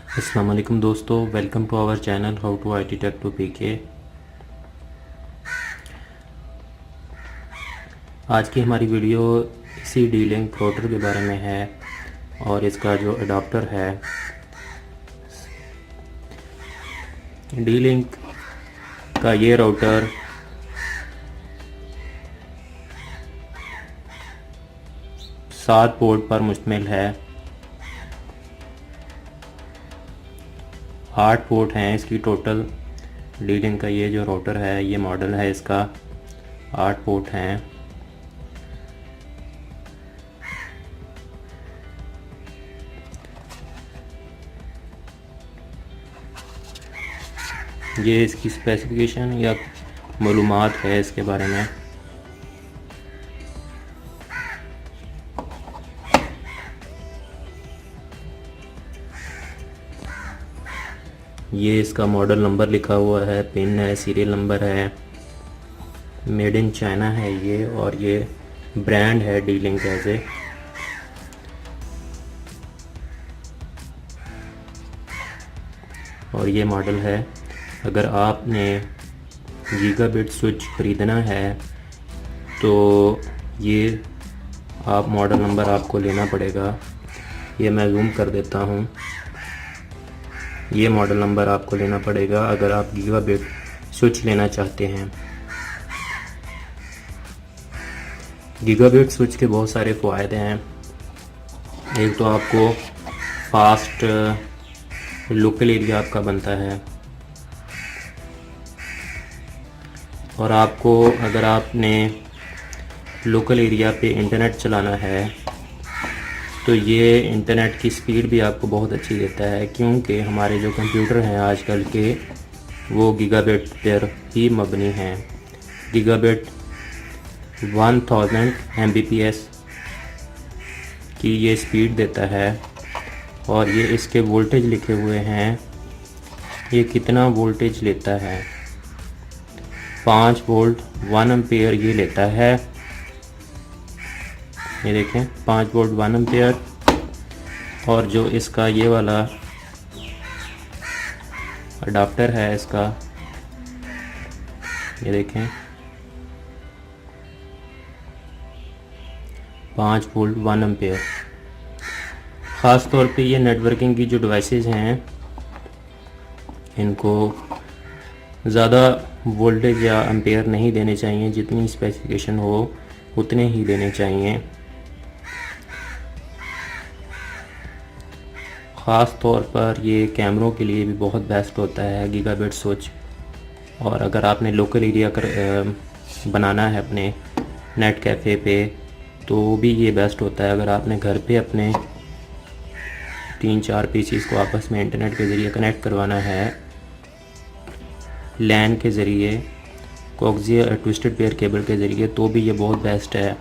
अस्सलाम वालेकुम दोस्तों, welcome to our channel how to IT tech to PK। आज की हमारी वीडियो इसी D-Link राउटर के बारे में है और इसका जो अडाप्टर है D-Link का ये राउटर सात पोर्ट पर मुश्तमिल है। 8 पोर्ट हैं इसकी टोटल। D-Link का ये जो राउटर है, ये मॉडल है इसका, 8 पोर्ट हैं। ये इसकी स्पेसिफिकेशन या मालूमात है इसके बारे में। ये इसका मॉडल नंबर लिखा हुआ है, पिन है, सीरियल नंबर है, मेड इन चाइना है ये, और ये ब्रांड है D-Link ऐसे। और ये मॉडल है। अगर आपने गीगाबिट स्विच ख़रीदना है तो ये आप मॉडल नंबर आपको लेना पड़ेगा। ये मैं जूम कर देता हूँ। ये मॉडल नंबर आपको लेना पड़ेगा अगर आप गीगाबिट स्विच लेना चाहते हैं। गीगाबिट स्विच के बहुत सारे फ़ायदे हैं। एक तो आपको फास्ट लोकल एरिया आपका बनता है, और आपको अगर आपने लोकल एरिया पे इंटरनेट चलाना है तो ये इंटरनेट की स्पीड भी आपको बहुत अच्छी देता है, क्योंकि हमारे जो कंप्यूटर हैं आजकल के वो गीगाबिट पर ही मबनी हैं। गीगाबिट 1000 Mbps की ये स्पीड देता है, और ये इसके वोल्टेज लिखे हुए हैं। ये कितना वोल्टेज लेता है, 5 वोल्ट 1 एम्पेयर ये लेता है। ये देखें, 5 वोल्ट 1 एम्पेयर। और जो इसका ये वाला अडाप्टर है इसका, ये देखें, 5 वोल्ट 1 एम्पेयर। ख़ास तौर पे ये नेटवर्किंग की जो डिवाइसेस हैं इनको ज़्यादा वोल्टेज या एम्पेयर नहीं देने चाहिए, जितनी स्पेसिफिकेशन हो उतने ही देने चाहिए। ख़ास तौर पर ये कैमरों के लिए भी बहुत बेस्ट होता है गीगाबिट स्विच। और अगर आपने लोकल एरिया बनाना है अपने नेट कैफ़े पे तो भी ये बेस्ट होता है। अगर आपने घर पे अपने 3-4 पीसीस को आपस में इंटरनेट के ज़रिए कनेक्ट करवाना है, लैन के ज़रिए, कोएक्सियल ट्विस्टेड पेयर केबल के ज़रिए, तो भी ये बहुत बेस्ट है।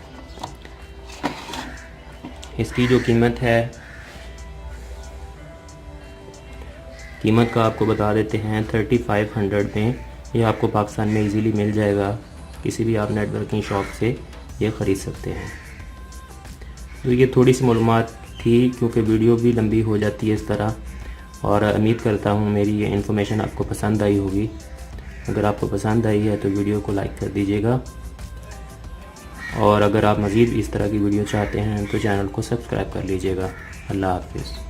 इसकी जो कीमत है, कीमत का आपको बता देते हैं 3500 में ये आपको पाकिस्तान में इजीली मिल जाएगा। किसी भी आप नेटवर्किंग शॉप से ये ख़रीद सकते हैं। तो ये थोड़ी सी मालूमात थी, क्योंकि वीडियो भी लंबी हो जाती है इस तरह। और उम्मीद करता हूँ मेरी ये इन्फॉर्मेशन आपको पसंद आई होगी। अगर आपको पसंद आई है तो वीडियो को लाइक कर दीजिएगा, और अगर आप मज़ीद इस तरह की वीडियो चाहते हैं तो चैनल को सब्सक्राइब कर लीजिएगा। अल्लाह हाफिज़।